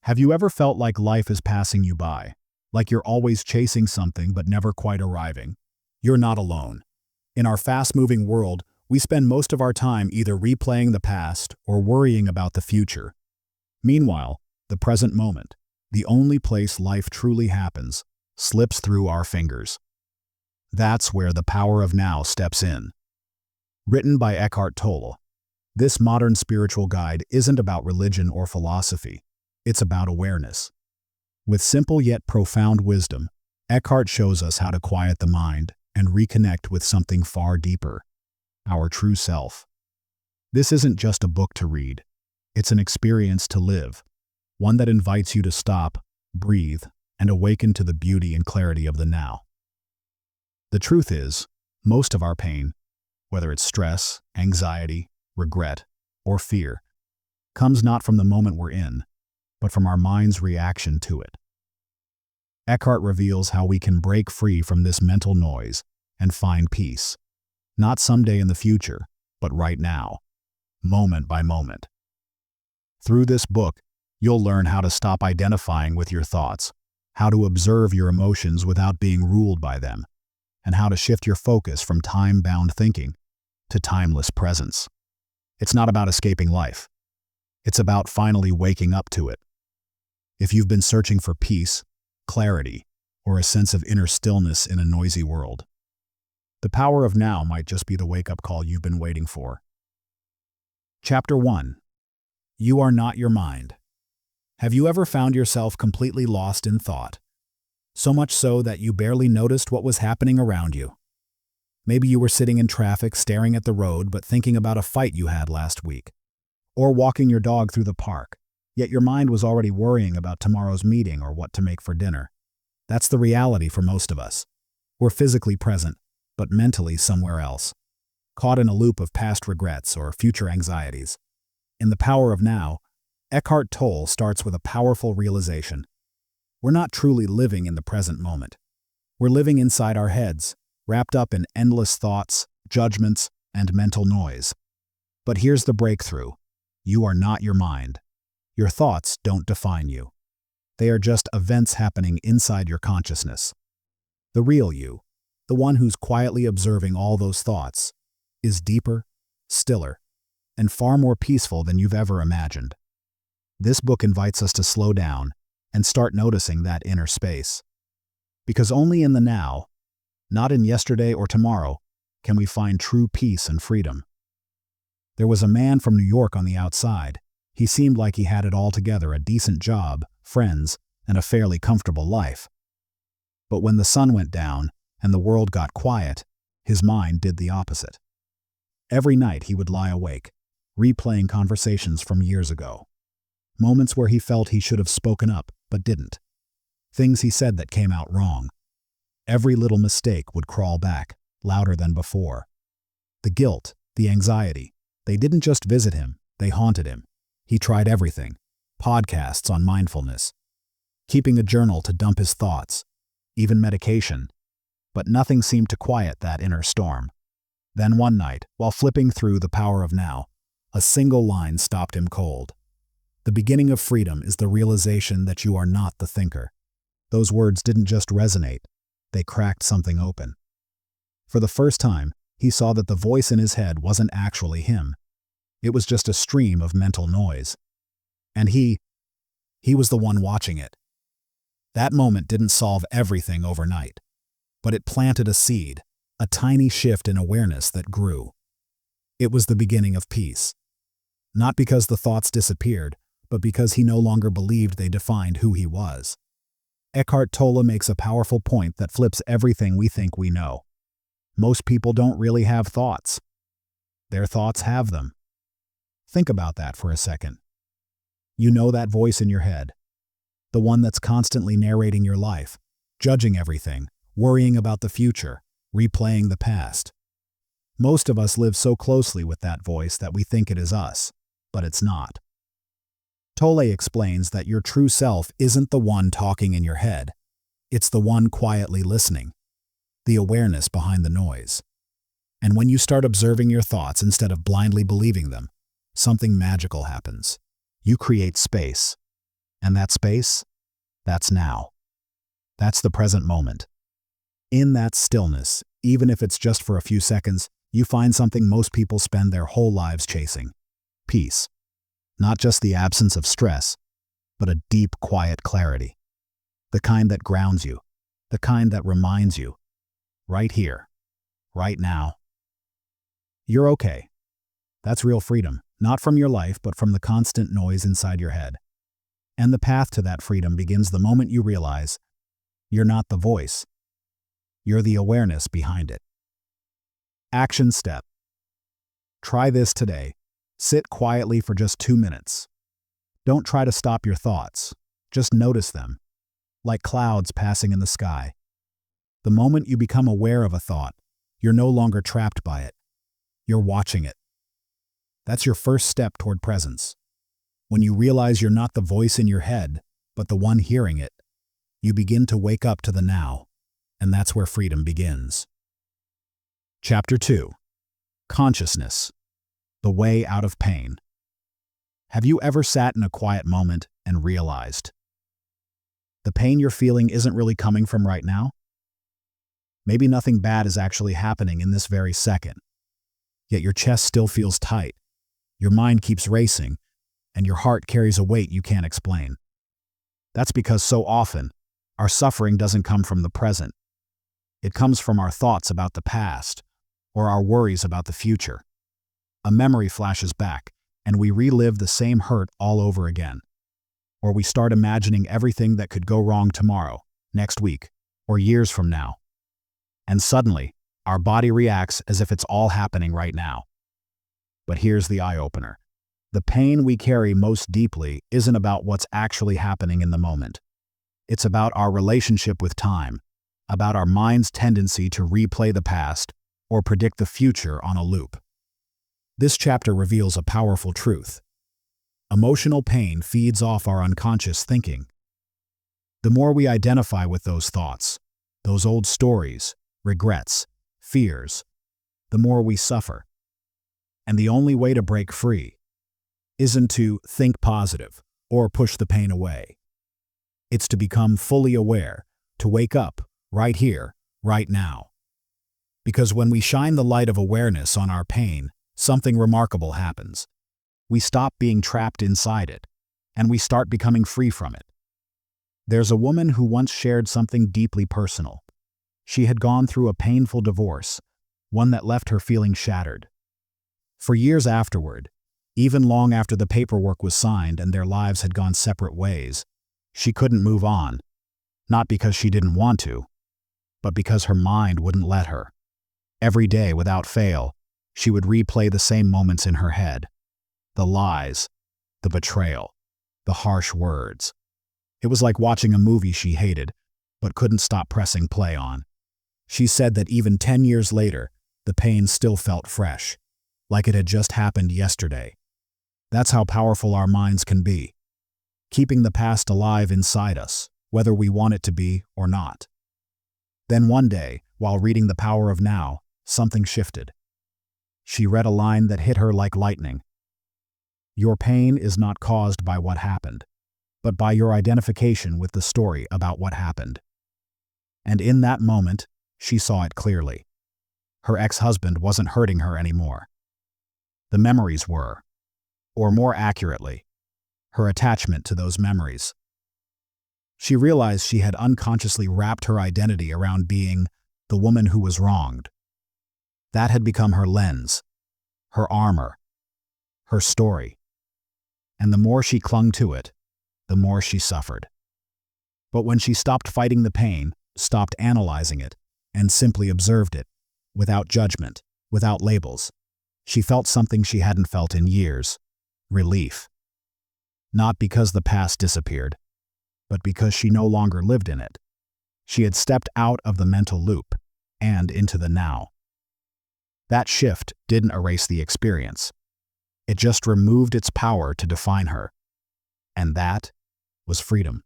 Have you ever felt like life is passing you by? Like you're always chasing something but never quite arriving? You're not alone. In our fast-moving world, we spend most of our time either replaying the past or worrying about the future. Meanwhile, the present moment, the only place life truly happens, slips through our fingers. That's where the power of now steps in. Written by Eckhart Tolle, this modern spiritual guide isn't about religion or philosophy. It's about awareness. With simple yet profound wisdom, Eckhart shows us how to quiet the mind and reconnect with something far deeper, our true self. This isn't just a book to read. It's an experience to live, one that invites you to stop, breathe, and awaken to the beauty and clarity of the now. The truth is, most of our pain, whether it's stress, anxiety, regret, or fear, comes not from the moment we're in, but from our mind's reaction to it. Eckhart reveals how we can break free from this mental noise and find peace, not someday in the future, but right now, moment by moment. Through this book, you'll learn how to stop identifying with your thoughts, how to observe your emotions without being ruled by them, and how to shift your focus from time-bound thinking to timeless presence. It's not about escaping life. It's about finally waking up to it. If you've been searching for peace, clarity, or a sense of inner stillness in a noisy world, the power of now might just be the wake-up call you've been waiting for. Chapter 1. You are not your mind. Have you ever found yourself completely lost in thought? So much so that you barely noticed what was happening around you. Maybe you were sitting in traffic staring at the road but thinking about a fight you had last week, or walking your dog through the park, yet your mind was already worrying about tomorrow's meeting or what to make for dinner. That's the reality for most of us. We're physically present, but mentally somewhere else, caught in a loop of past regrets or future anxieties. In The Power of Now, Eckhart Tolle starts with a powerful realization. We're not truly living in the present moment. We're living inside our heads, wrapped up in endless thoughts, judgments, and mental noise. But here's the breakthrough. You are not your mind. Your thoughts don't define you. They are just events happening inside your consciousness. The real you, the one who's quietly observing all those thoughts, is deeper, stiller, and far more peaceful than you've ever imagined. This book invites us to slow down and start noticing that inner space. Because only in the now, not in yesterday or tomorrow, can we find true peace and freedom. There was a man from New York on the outside. He seemed like he had it all together, a decent job, friends, and a fairly comfortable life. But when the sun went down and the world got quiet, his mind did the opposite. Every night he would lie awake, replaying conversations from years ago. Moments where he felt he should have spoken up, but didn't. Things he said that came out wrong. Every little mistake would crawl back, louder than before. The guilt, the anxiety, they didn't just visit him, they haunted him. He tried everything, podcasts on mindfulness, keeping a journal to dump his thoughts, even medication, but nothing seemed to quiet that inner storm. Then one night, while flipping through The Power of Now, a single line stopped him cold. The beginning of freedom is the realization that you are not the thinker. Those words didn't just resonate, they cracked something open. For the first time, he saw that the voice in his head wasn't actually him. It was just a stream of mental noise. And he was the one watching it. That moment didn't solve everything overnight, but it planted a seed, a tiny shift in awareness that grew. It was the beginning of peace. Not because the thoughts disappeared, but because he no longer believed they defined who he was. Eckhart Tolle makes a powerful point that flips everything we think we know. Most people don't really have thoughts. Their thoughts have them. Think about that for a second. You know that voice in your head, the one that's constantly narrating your life, judging everything, worrying about the future, replaying the past. Most of us live so closely with that voice that we think it is us, but it's not. Tolle explains that your true self isn't the one talking in your head. It's the one quietly listening, the awareness behind the noise. And when you start observing your thoughts instead of blindly believing them, something magical happens. You create space. And that space? That's now. That's the present moment. In that stillness, even if it's just for a few seconds, you find something most people spend their whole lives chasing. Peace. Not just the absence of stress, but a deep, quiet clarity. The kind that grounds you. The kind that reminds you. Right here. Right now. You're okay. That's real freedom, not from your life, but from the constant noise inside your head. And the path to that freedom begins the moment you realize you're not the voice. You're the awareness behind it. Action step. Try this today. Sit quietly for just 2 minutes. Don't try to stop your thoughts. Just notice them, like clouds passing in the sky. The moment you become aware of a thought, you're no longer trapped by it. You're watching it. That's your first step toward presence. When you realize you're not the voice in your head, but the one hearing it, you begin to wake up to the now, and that's where freedom begins. Chapter 2. Consciousness. The way out of pain. Have you ever sat in a quiet moment and realized the pain you're feeling isn't really coming from right now? Maybe nothing bad is actually happening in this very second, yet your chest still feels tight, your mind keeps racing, and your heart carries a weight you can't explain. That's because so often, our suffering doesn't come from the present. It comes from our thoughts about the past, or our worries about the future. A memory flashes back, and we relive the same hurt all over again. Or we start imagining everything that could go wrong tomorrow, next week, or years from now. And suddenly, our body reacts as if it's all happening right now. But here's the eye-opener. The pain we carry most deeply isn't about what's actually happening in the moment. It's about our relationship with time, about our mind's tendency to replay the past or predict the future on a loop. This chapter reveals a powerful truth. Emotional pain feeds off our unconscious thinking. The more we identify with those thoughts, those old stories, regrets, fears, the more we suffer. And the only way to break free isn't to think positive or push the pain away. It's to become fully aware, to wake up right here, right now. Because when we shine the light of awareness on our pain, something remarkable happens. We stop being trapped inside it, and we start becoming free from it. There's a woman who once shared something deeply personal. She had gone through a painful divorce, one that left her feeling shattered. For years afterward, even long after the paperwork was signed and their lives had gone separate ways, she couldn't move on, not because she didn't want to, but because her mind wouldn't let her. Every day, without fail, she would replay the same moments in her head. The lies, the betrayal, the harsh words. It was like watching a movie she hated, but couldn't stop pressing play on. She said that even 10 years later, the pain still felt fresh, like it had just happened yesterday. That's how powerful our minds can be, keeping the past alive inside us, whether we want it to be or not. Then one day, while reading The Power of Now, something shifted. She read a line that hit her like lightning. Your pain is not caused by what happened, but by your identification with the story about what happened. And in that moment, she saw it clearly. Her ex-husband wasn't hurting her anymore. The memories were, or more accurately, her attachment to those memories. She realized she had unconsciously wrapped her identity around being the woman who was wronged. That had become her lens, her armor, her story. And the more she clung to it, the more she suffered. But when she stopped fighting the pain, stopped analyzing it, and simply observed it, without judgment, without labels, she felt something she hadn't felt in years: relief. Not because the past disappeared, but because she no longer lived in it. She had stepped out of the mental loop and into the now. That shift didn't erase the experience. It just removed its power to define her. And that was freedom.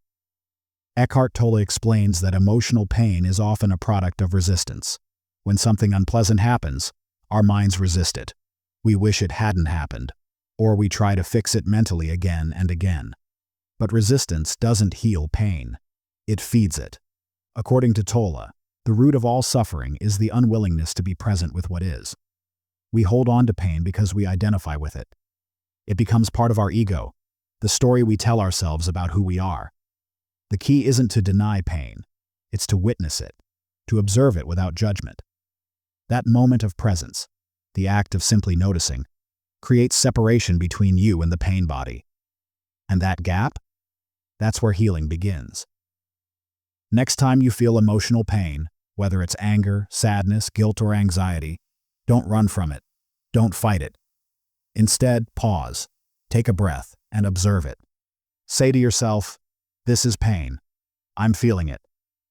Eckhart Tolle explains that emotional pain is often a product of resistance. When something unpleasant happens, our minds resist it. We wish it hadn't happened, or we try to fix it mentally again and again. But resistance doesn't heal pain. It feeds it. According to Tolle, the root of all suffering is the unwillingness to be present with what is. We hold on to pain because we identify with it. It becomes part of our ego, the story we tell ourselves about who we are. The key isn't to deny pain, it's to witness it, to observe it without judgment. That moment of presence, the act of simply noticing, creates separation between you and the pain body. And that gap? That's where healing begins. Next time you feel emotional pain, whether it's anger, sadness, guilt, or anxiety, don't run from it. Don't fight it. Instead, pause, take a breath, and observe it. Say to yourself, "This is pain. I'm feeling it.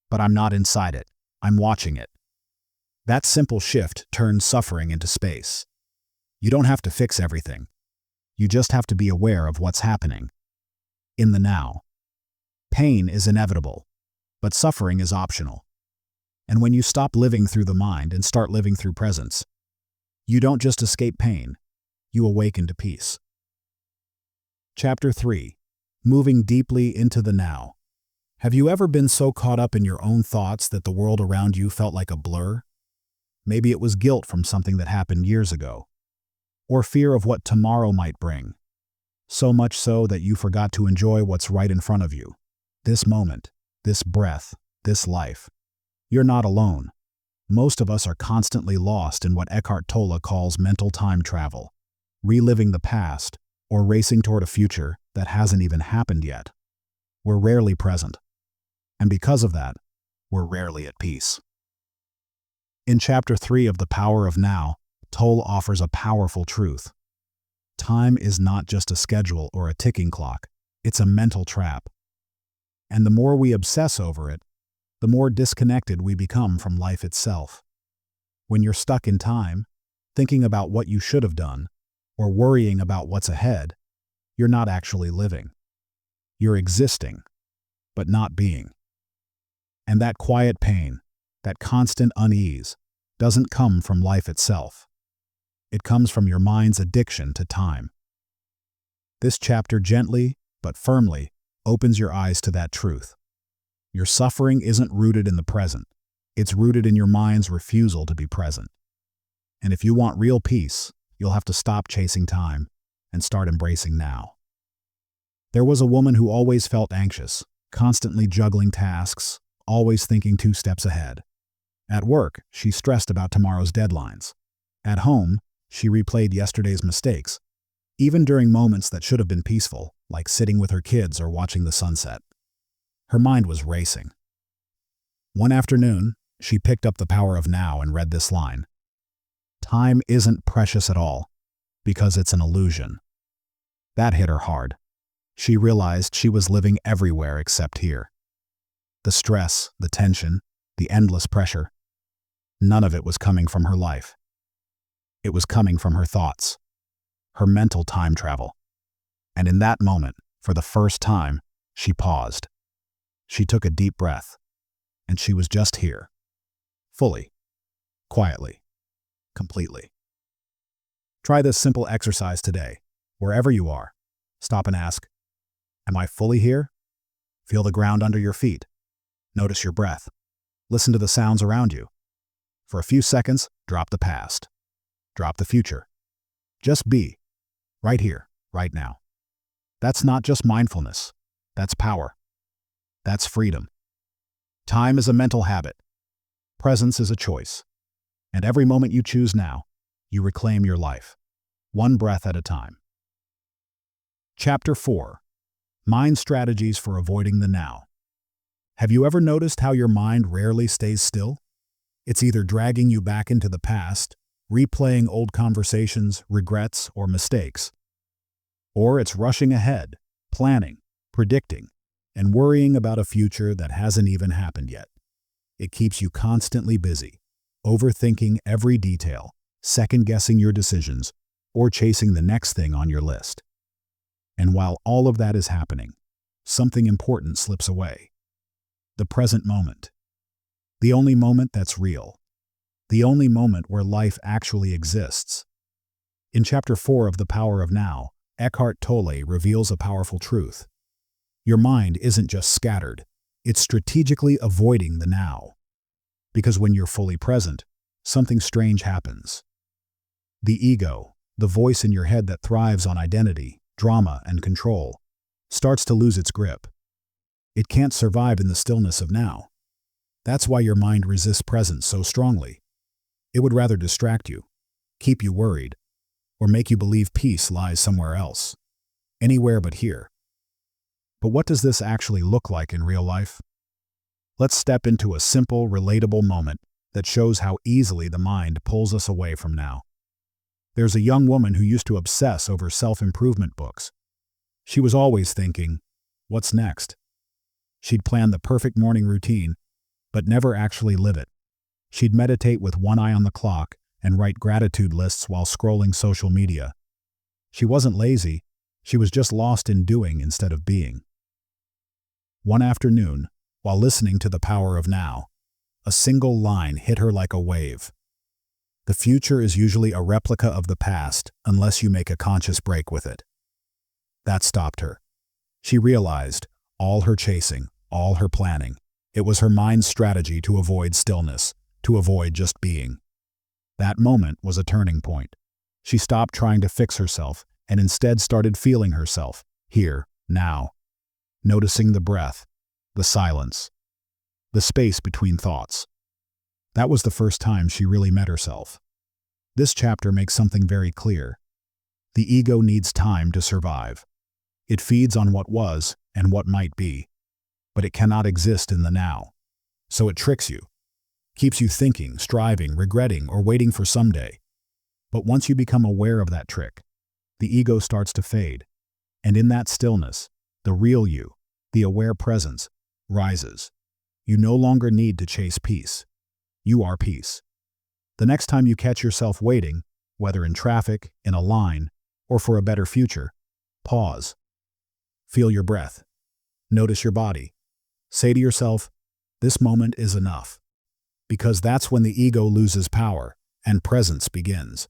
But I'm not inside it. I'm watching it." That simple shift turns suffering into space. You don't have to fix everything. You just have to be aware of what's happening. In the now. Pain is inevitable, but suffering is optional. And when you stop living through the mind and start living through presence, you don't just escape pain, you awaken to peace. Chapter 3. Moving deeply into the now. Have you ever been so caught up in your own thoughts that the world around you felt like a blur? Maybe it was guilt from something that happened years ago, or fear of what tomorrow might bring. So much so that you forgot to enjoy what's right in front of you. This moment, this breath, this life. You're not alone. Most of us are constantly lost in what Eckhart Tolle calls mental time travel, reliving the past or racing toward a future that hasn't even happened yet. We're rarely present. And because of that, we're rarely at peace. In Chapter 3 of The Power of Now, Tolle offers a powerful truth. Time is not just a schedule or a ticking clock, it's a mental trap. And the more we obsess over it, the more disconnected we become from life itself. When you're stuck in time, thinking about what you should have done, or worrying about what's ahead, you're not actually living. You're existing, but not being. And that quiet pain, that constant unease, doesn't come from life itself. It comes from your mind's addiction to time. This chapter gently, but firmly, opens your eyes to that truth. Your suffering isn't rooted in the present. It's rooted in your mind's refusal to be present. And if you want real peace, you'll have to stop chasing time and start embracing now. There was a woman who always felt anxious, constantly juggling tasks, always thinking 2 steps ahead. At work, she stressed about tomorrow's deadlines. At home, she replayed yesterday's mistakes, even during moments that should have been peaceful, like sitting with her kids or watching the sunset. Her mind was racing. One afternoon, she picked up The Power of Now and read this line: "Time isn't precious at all, because it's an illusion." That hit her hard. She realized she was living everywhere except here. The stress, the tension, the endless pressure, none of it was coming from her life. It was coming from her thoughts, her mental time travel. And in that moment, for the first time, she paused. She took a deep breath, and she was just here, fully, quietly, completely. Try this simple exercise today, wherever you are. Stop and ask, "Am I fully here?" Feel the ground under your feet. Notice your breath. Listen to the sounds around you. For a few seconds, drop the past. Drop the future. Just be, right here, right now. That's not just mindfulness. That's power. That's freedom. Time is a mental habit. Presence is a choice. And every moment you choose now, you reclaim your life, one breath at a time. Chapter 4. Mind Strategies for Avoiding the Now. Have you ever noticed how your mind rarely stays still? It's either dragging you back into the past, replaying old conversations, regrets, or mistakes, or it's rushing ahead, planning, predicting, and worrying about a future that hasn't even happened yet. It keeps you constantly busy, overthinking every detail, second-guessing your decisions, or chasing the next thing on your list. And while all of that is happening, something important slips away. The present moment. The only moment that's real. The only moment where life actually exists. In Chapter 4 of The Power of Now, Eckhart Tolle reveals a powerful truth. Your mind isn't just scattered, it's strategically avoiding the now. Because when you're fully present, something strange happens. The ego, the voice in your head that thrives on identity, drama, and control, starts to lose its grip. It can't survive in the stillness of now. That's why your mind resists presence so strongly. It would rather distract you, keep you worried, or make you believe peace lies somewhere else, anywhere but here. But what does this actually look like in real life? Let's step into a simple, relatable moment that shows how easily the mind pulls us away from now. There's a young woman who used to obsess over self-improvement books. She was always thinking, what's next? She'd plan the perfect morning routine, but never actually live it. She'd meditate with one eye on the clock and write gratitude lists while scrolling social media. She wasn't lazy, she was just lost in doing instead of being. One afternoon, while listening to The Power of Now, a single line hit her like a wave. The future is usually a replica of the past unless you make a conscious break with it. That stopped her. She realized all her chasing, all her planning, it was her mind's strategy to avoid stillness, to avoid just being. That moment was a turning point. She stopped trying to fix herself and instead started feeling herself, here, now. Noticing the breath, the silence, the space between thoughts. That was the first time she really met herself. This chapter makes something very clear. The ego needs time to survive. It feeds on what was and what might be, but it cannot exist in the now. So it tricks you, keeps you thinking, striving, regretting, or waiting for someday. But once you become aware of that trick, the ego starts to fade, and in that stillness, the real you, the aware presence, rises. You no longer need to chase peace. You are peace. The next time you catch yourself waiting, whether in traffic, in a line, or for a better future, pause. Feel your breath. Notice your body. Say to yourself, this moment is enough. Because that's when the ego loses power and presence begins.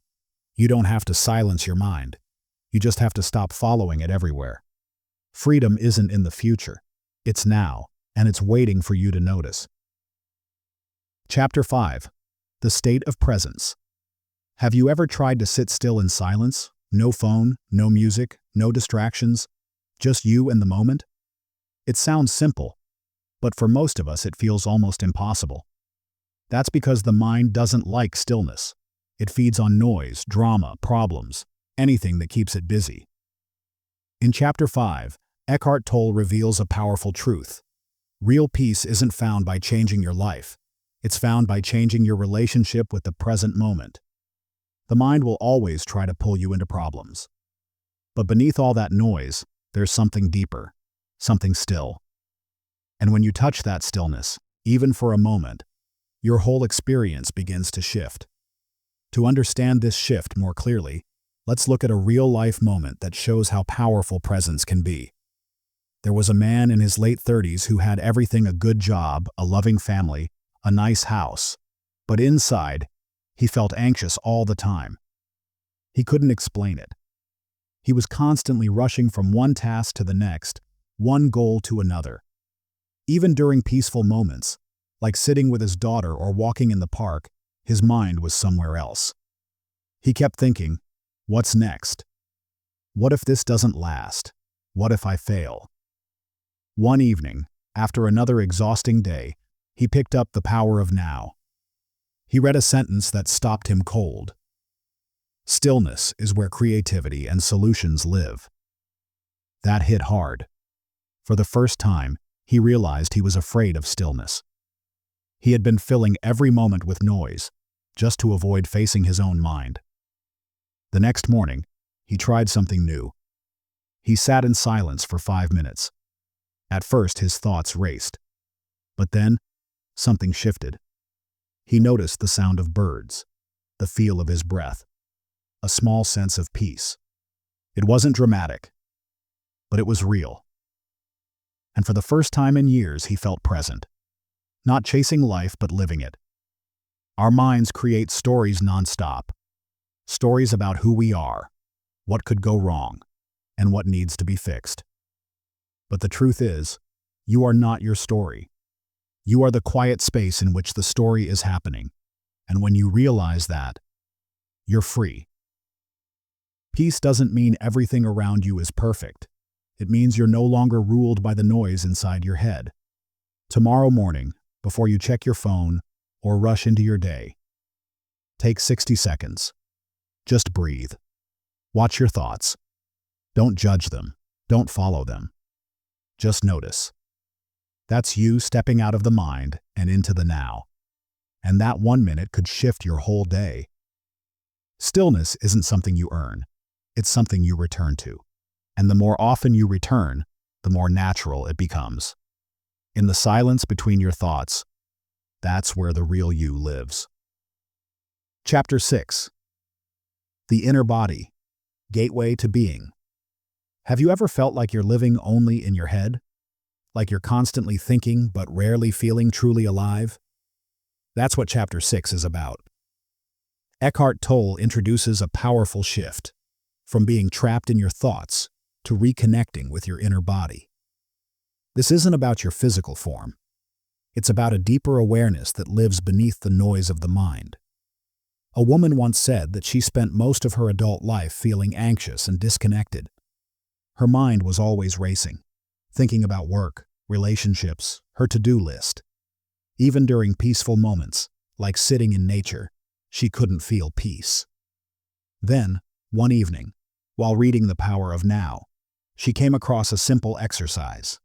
You don't have to silence your mind. You just have to stop following it everywhere. Freedom isn't in the future. It's now, and it's waiting for you to notice. Chapter 5. The State of Presence. Have you ever tried to sit still in silence? No phone, no music, no distractions, just you and the moment? It sounds simple, but for most of us it feels almost impossible. That's because the mind doesn't like stillness. It feeds on noise, drama, problems, anything that keeps it busy. In Chapter 5, Eckhart Tolle reveals a powerful truth. Real peace isn't found by changing your life. It's found by changing your relationship with the present moment. The mind will always try to pull you into problems. But beneath all that noise, there's something deeper, something still. And when you touch that stillness, even for a moment, your whole experience begins to shift. To understand this shift more clearly, let's look at a real-life moment that shows how powerful presence can be. There was a man in his late 30s who had everything: a good job, a loving family, a nice house. But inside, he felt anxious all the time. He couldn't explain it. He was constantly rushing from one task to the next, one goal to another. Even during peaceful moments, like sitting with his daughter or walking in the park, his mind was somewhere else. He kept thinking, what's next? What if this doesn't last? What if I fail? One evening, after another exhausting day, he picked up The Power of Now. He read a sentence that stopped him cold. Stillness is where creativity and solutions live. That hit hard. For the first time, he realized he was afraid of stillness. He had been filling every moment with noise, just to avoid facing his own mind. The next morning, he tried something new. He sat in silence for 5 minutes. At first, his thoughts raced. But then, something shifted. He noticed the sound of birds, the feel of his breath, a small sense of peace. It wasn't dramatic, but it was real. And for the first time in years, he felt present. Not chasing life, but living it. Our minds create stories nonstop. Stories about who we are, what could go wrong, and what needs to be fixed. But the truth is, you are not your story. You are the quiet space in which the story is happening. And when you realize that, you're free. Peace doesn't mean everything around you is perfect. It means you're no longer ruled by the noise inside your head. Tomorrow morning, before you check your phone or rush into your day, take 60 seconds. Just breathe. Watch your thoughts. Don't judge them. Don't follow them. Just notice. That's you stepping out of the mind and into the now. And that 1 minute could shift your whole day. Stillness isn't something you earn. It's something you return to. And the more often you return, the more natural it becomes. In the silence between your thoughts, that's where the real you lives. Chapter 6. The Inner Body, Gateway to Being. Have you ever felt like you're living only in your head? Like you're constantly thinking but rarely feeling truly alive? That's what Chapter 6 is about. Eckhart Tolle introduces a powerful shift, from being trapped in your thoughts to reconnecting with your inner body. This isn't about your physical form. It's about a deeper awareness that lives beneath the noise of the mind. A woman once said that she spent most of her adult life feeling anxious and disconnected. Her mind was always racing, thinking about work, relationships, her to-do list. Even during peaceful moments, like sitting in nature, she couldn't feel peace. Then, one evening, while reading The Power of Now, she came across a simple exercise.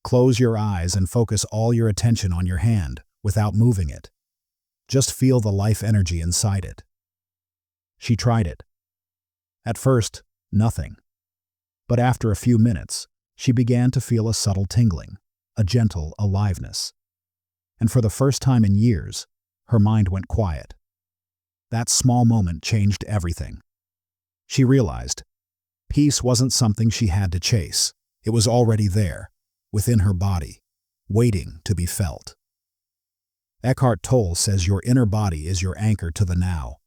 Close your eyes and focus all your attention on your hand without moving it. Just feel the life energy inside it. She tried it. At first, nothing. But after a few minutes, she began to feel a subtle tingling, a gentle aliveness. And for the first time in years, her mind went quiet. That small moment changed everything. She realized peace wasn't something she had to chase. It was already there, within her body, waiting to be felt. Eckhart Tolle says your inner body is your anchor to the now.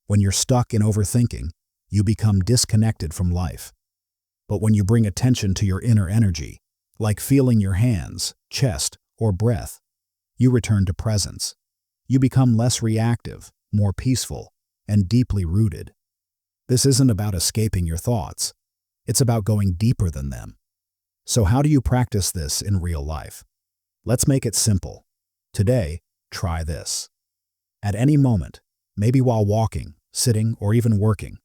When you're stuck in overthinking, you become disconnected from life. But when you bring attention to your inner energy, like feeling your hands, chest, or breath, you return to presence. You become less reactive, more peaceful, and deeply rooted. This isn't about escaping your thoughts. It's about going deeper than them. So how do you practice this in real life? Let's make it simple. Today, try this. At any moment, maybe while walking, sitting, or even working,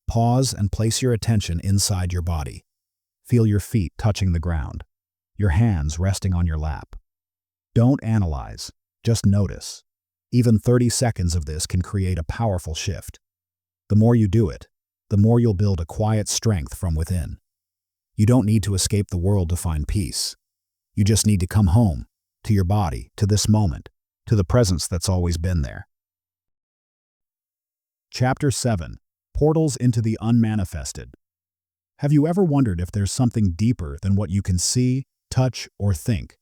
pause and place your attention inside your body. Feel your feet touching the ground, your hands resting on your lap. Don't analyze, just notice. Even 30 seconds of this can create a powerful shift. The more you do it, the more you'll build a quiet strength from within. You don't need to escape the world to find peace. You just need to come home, to your body, to this moment, to the presence that's always been there. Chapter 7. Portals into the Unmanifested. Have you ever wondered if there's something deeper than what you can see, touch, or think?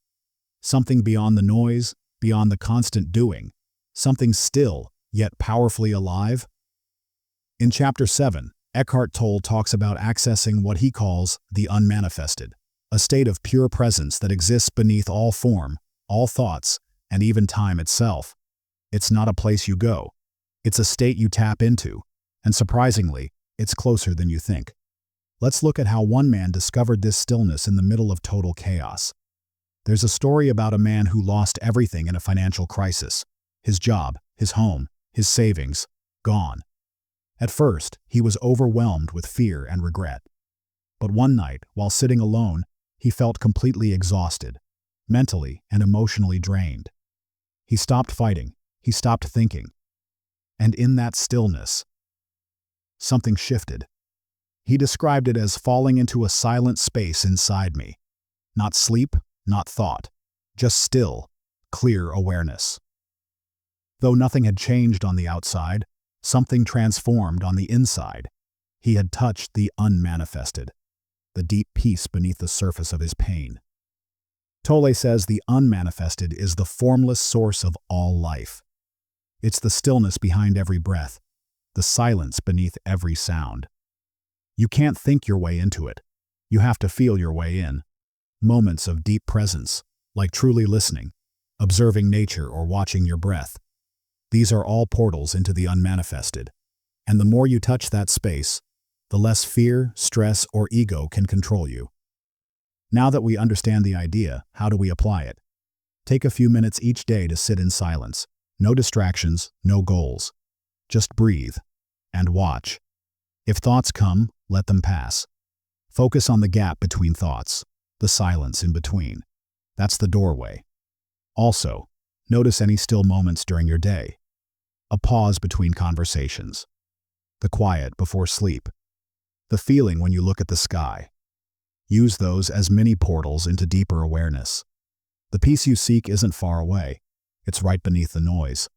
Something beyond the noise, beyond the constant doing, something still, yet powerfully alive? In Chapter 7, Eckhart Tolle talks about accessing what he calls the unmanifested, a state of pure presence that exists beneath all form, all thoughts, and even time itself. It's not a place you go. It's a state you tap into, and surprisingly, it's closer than you think. Let's look at how one man discovered this stillness in the middle of total chaos. There's a story about a man who lost everything in a financial crisis. His job, his home, his savings, gone. At first, he was overwhelmed with fear and regret. But one night, while sitting alone, he felt completely exhausted, mentally and emotionally drained. He stopped fighting, he stopped thinking. And in that stillness, something shifted. He described it as falling into a silent space inside me. Not sleep, not thought, just still, clear awareness. Though nothing had changed on the outside, something transformed on the inside. He had touched the unmanifested, the deep peace beneath the surface of his pain. Tolle says the unmanifested is the formless source of all life. It's the stillness behind every breath, the silence beneath every sound. You can't think your way into it. You have to feel your way in. moments of deep presence, like truly listening, observing nature, or watching your breath. These are all portals into the unmanifested. And the more you touch that space, the less fear, stress, or ego can control you. Now that we understand the idea, how do we apply it? Take a few minutes each day to sit in silence. No distractions, no goals. Just breathe and watch. If thoughts come, let them pass. Focus on the gap between thoughts, the silence in between. That's the doorway. Also, notice any still moments during your day. A pause between conversations. The quiet before sleep. The feeling when you look at the sky. Use those as mini portals into deeper awareness. The peace you seek isn't far away. It's right beneath the noise.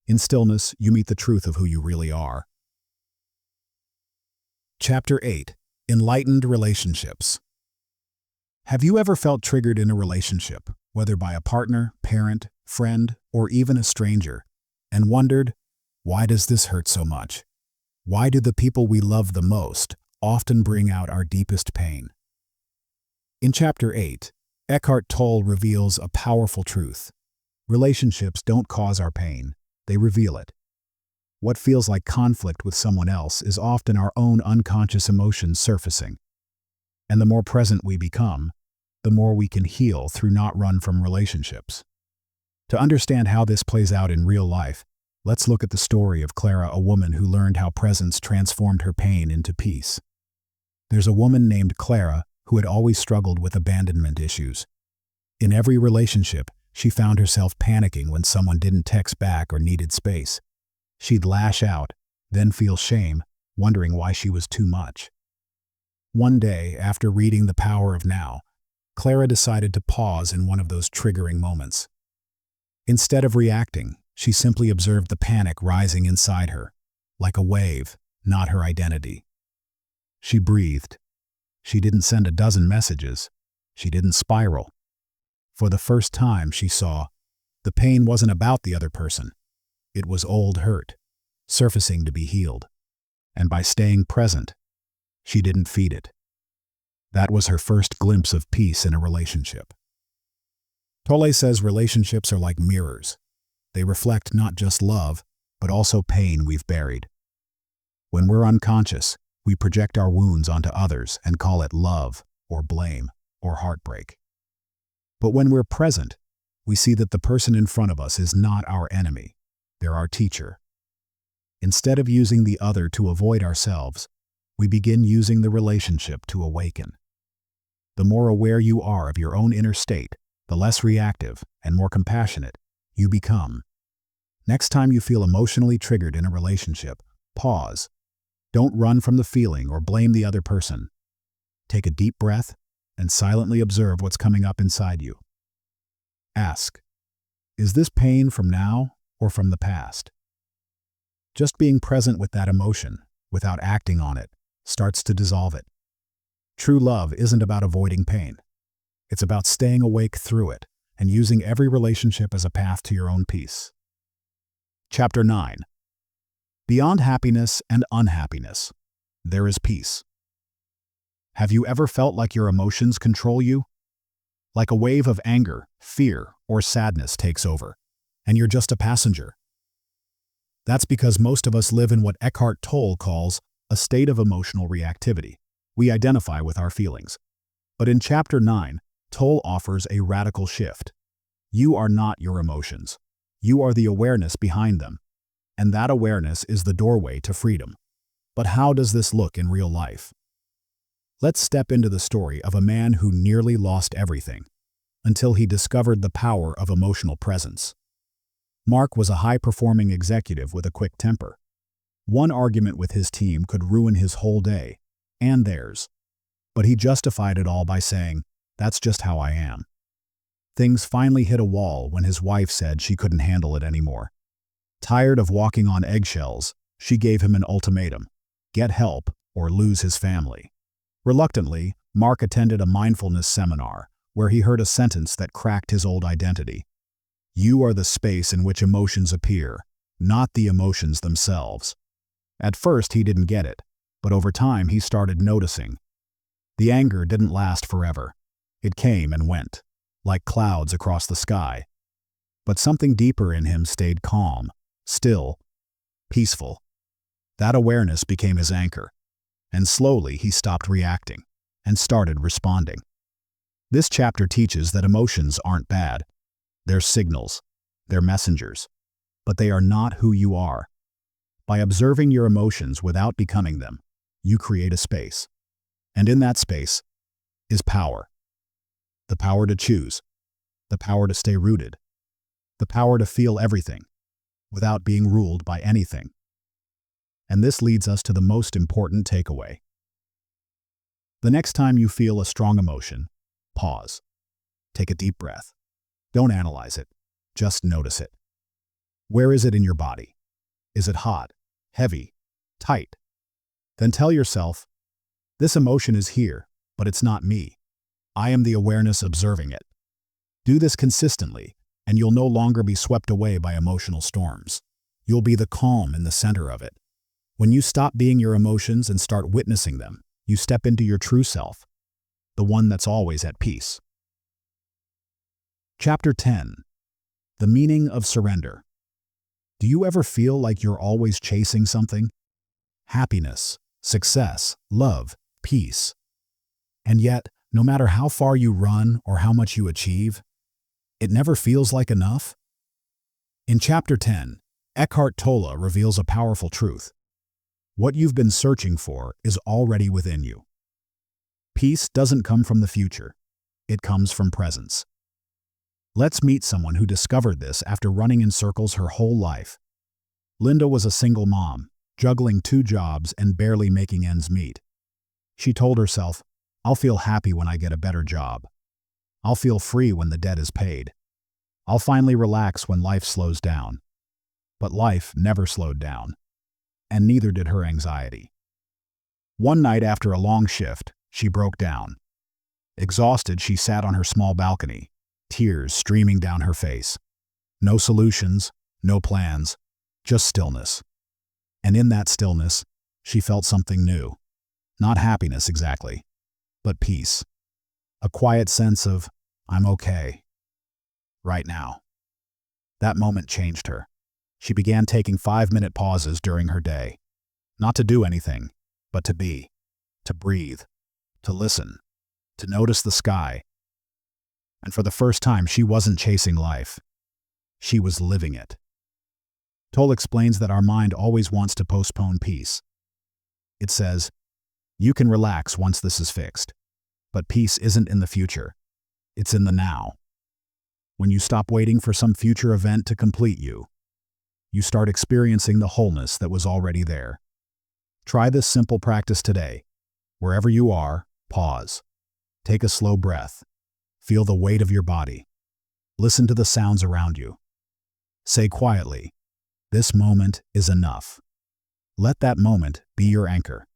In stillness, you meet the truth of who you really are. Chapter 8. Enlightened Relationships. Have you ever felt triggered in a relationship, whether by a partner, parent, friend, or even a stranger, and wondered, why does this hurt so much? Why do the people we love the most often bring out our deepest pain? In Chapter 8, Eckhart Tolle reveals a powerful truth. Relationships don't cause our pain, they reveal it. What feels like conflict with someone else is often our own unconscious emotions surfacing. And the more present we become, the more we can heal through not run from relationships. To understand how this plays out in real life, let's look at the story of Clara, a woman who learned how presence transformed her pain into peace. There's a woman named Clara who had always struggled with abandonment issues. In every relationship, she found herself panicking when someone didn't text back or needed space. She'd lash out, then feel shame, wondering why she was too much. One day, after reading The Power of Now, Clara decided to pause in one of those triggering moments. Instead of reacting, she simply observed the panic rising inside her, like a wave, not her identity. She breathed. She didn't send a dozen messages. She didn't spiral. For the first time, she saw the pain wasn't about the other person. It was old hurt, surfacing to be healed. And by staying present, she didn't feed it. That was her first glimpse of peace in a relationship. Tolle says relationships are like mirrors. They reflect not just love, but also pain we've buried. When we're unconscious, we project our wounds onto others and call it love, or blame, or heartbreak. But when we're present, we see that the person in front of us is not our enemy. They're our teacher. Instead of using the other to avoid ourselves, we begin using the relationship to awaken. The more aware you are of your own inner state, the less reactive and more compassionate you become. Next time you feel emotionally triggered in a relationship, pause. Don't run from the feeling or blame the other person. Take a deep breath and silently observe what's coming up inside you. Ask, is this pain from now or from the past? Just being present with that emotion, without acting on it, starts to dissolve it. True love isn't about avoiding pain. It's about staying awake through it and using every relationship as a path to your own peace. Chapter 9. Beyond happiness and unhappiness, there is peace. Have you ever felt like your emotions control you? Like a wave of anger, fear, or sadness takes over, and you're just a passenger. That's because most of us live in what Eckhart Tolle calls a state of emotional reactivity. We identify with our feelings. But in Chapter 9, Tolle offers a radical shift. You are not your emotions. You are the awareness behind them. And that awareness is the doorway to freedom. But how does this look in real life? Let's step into the story of a man who nearly lost everything, until he discovered the power of emotional presence. Mark was a high-performing executive with a quick temper. One argument with his team could ruin his whole day, and theirs. But he justified it all by saying, "That's just how I am." Things finally hit a wall when his wife said she couldn't handle it anymore. Tired of walking on eggshells, she gave him an ultimatum: get help or lose his family. Reluctantly, Mark attended a mindfulness seminar where he heard a sentence that cracked his old identity. You are the space in which emotions appear, not the emotions themselves. At first, he didn't get it, but over time he started noticing. The anger didn't last forever. It came and went, like clouds across the sky. But something deeper in him stayed calm, still, peaceful. That awareness became his anchor, and slowly he stopped reacting and started responding. This chapter teaches that emotions aren't bad. They're signals, they're messengers, but they are not who you are. By observing your emotions without becoming them, you create a space. And in that space is power. The power to choose, the power to stay rooted, the power to feel everything without being ruled by anything. And this leads us to the most important takeaway. The next time you feel a strong emotion, pause. Take a deep breath. Don't analyze it, just notice it. Where is it in your body? Is it hot, heavy, tight? Then tell yourself, this emotion is here, but it's not me. I am the awareness observing it. Do this consistently, and you'll no longer be swept away by emotional storms. You'll be the calm in the center of it. When you stop being your emotions and start witnessing them, you step into your true self, the one that's always at peace. Chapter 10. The Meaning of Surrender. Do you ever feel like you're always chasing something? Happiness, success, love, peace. And yet, no matter how far you run or how much you achieve, it never feels like enough? In Chapter 10, Eckhart Tolle reveals a powerful truth. What you've been searching for is already within you. Peace doesn't come from the future. It comes from presence. Let's meet someone who discovered this after running in circles her whole life. Linda was a single mom, juggling 2 jobs and barely making ends meet. She told herself, "I'll feel happy when I get a better job. I'll feel free when the debt is paid. I'll finally relax when life slows down." But life never slowed down, and neither did her anxiety. One night after a long shift, she broke down. Exhausted, she sat on her small balcony, tears streaming down her face. No solutions, no plans, just stillness. And in that stillness, she felt something new. Not happiness exactly, but peace. A quiet sense of, I'm okay. Right now. That moment changed her. She began taking 5-minute pauses during her day. Not to do anything, but to be, to breathe, to listen, to notice the sky. And for the first time, she wasn't chasing life. She was living it. Tolle explains that our mind always wants to postpone peace. It says, you can relax once this is fixed. But peace isn't in the future. It's in the now. When you stop waiting for some future event to complete you, you start experiencing the wholeness that was already there. Try this simple practice today. Wherever you are, pause. Take a slow breath. Feel the weight of your body. Listen to the sounds around you. Say quietly, this moment is enough. Let that moment be your anchor.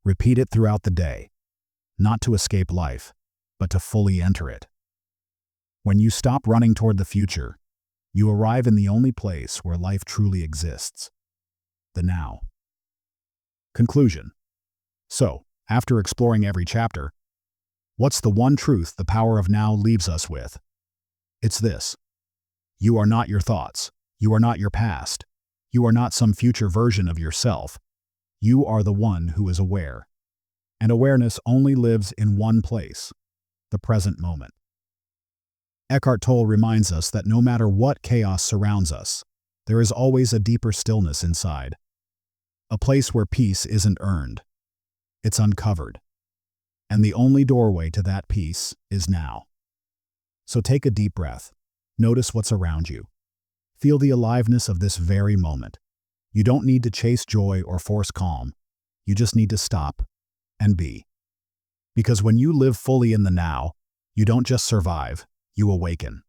Repeat it throughout the day, not to escape life, but to fully enter it. When you stop running toward the future, you arrive in the only place where life truly exists, the now. Conclusion. So, after exploring every chapter, what's the one truth the power of now leaves us with? It's this. You are not your thoughts. You are not your past. You are not some future version of yourself. You are the one who is aware. And awareness only lives in one place, the present moment. Eckhart Tolle reminds us that no matter what chaos surrounds us, there is always a deeper stillness inside. A place where peace isn't earned. It's uncovered. And the only doorway to that peace is now. So take a deep breath. Notice what's around you. Feel the aliveness of this very moment. You don't need to chase joy or force calm. You just need to stop and be. Because when you live fully in the now, you don't just survive, you awaken.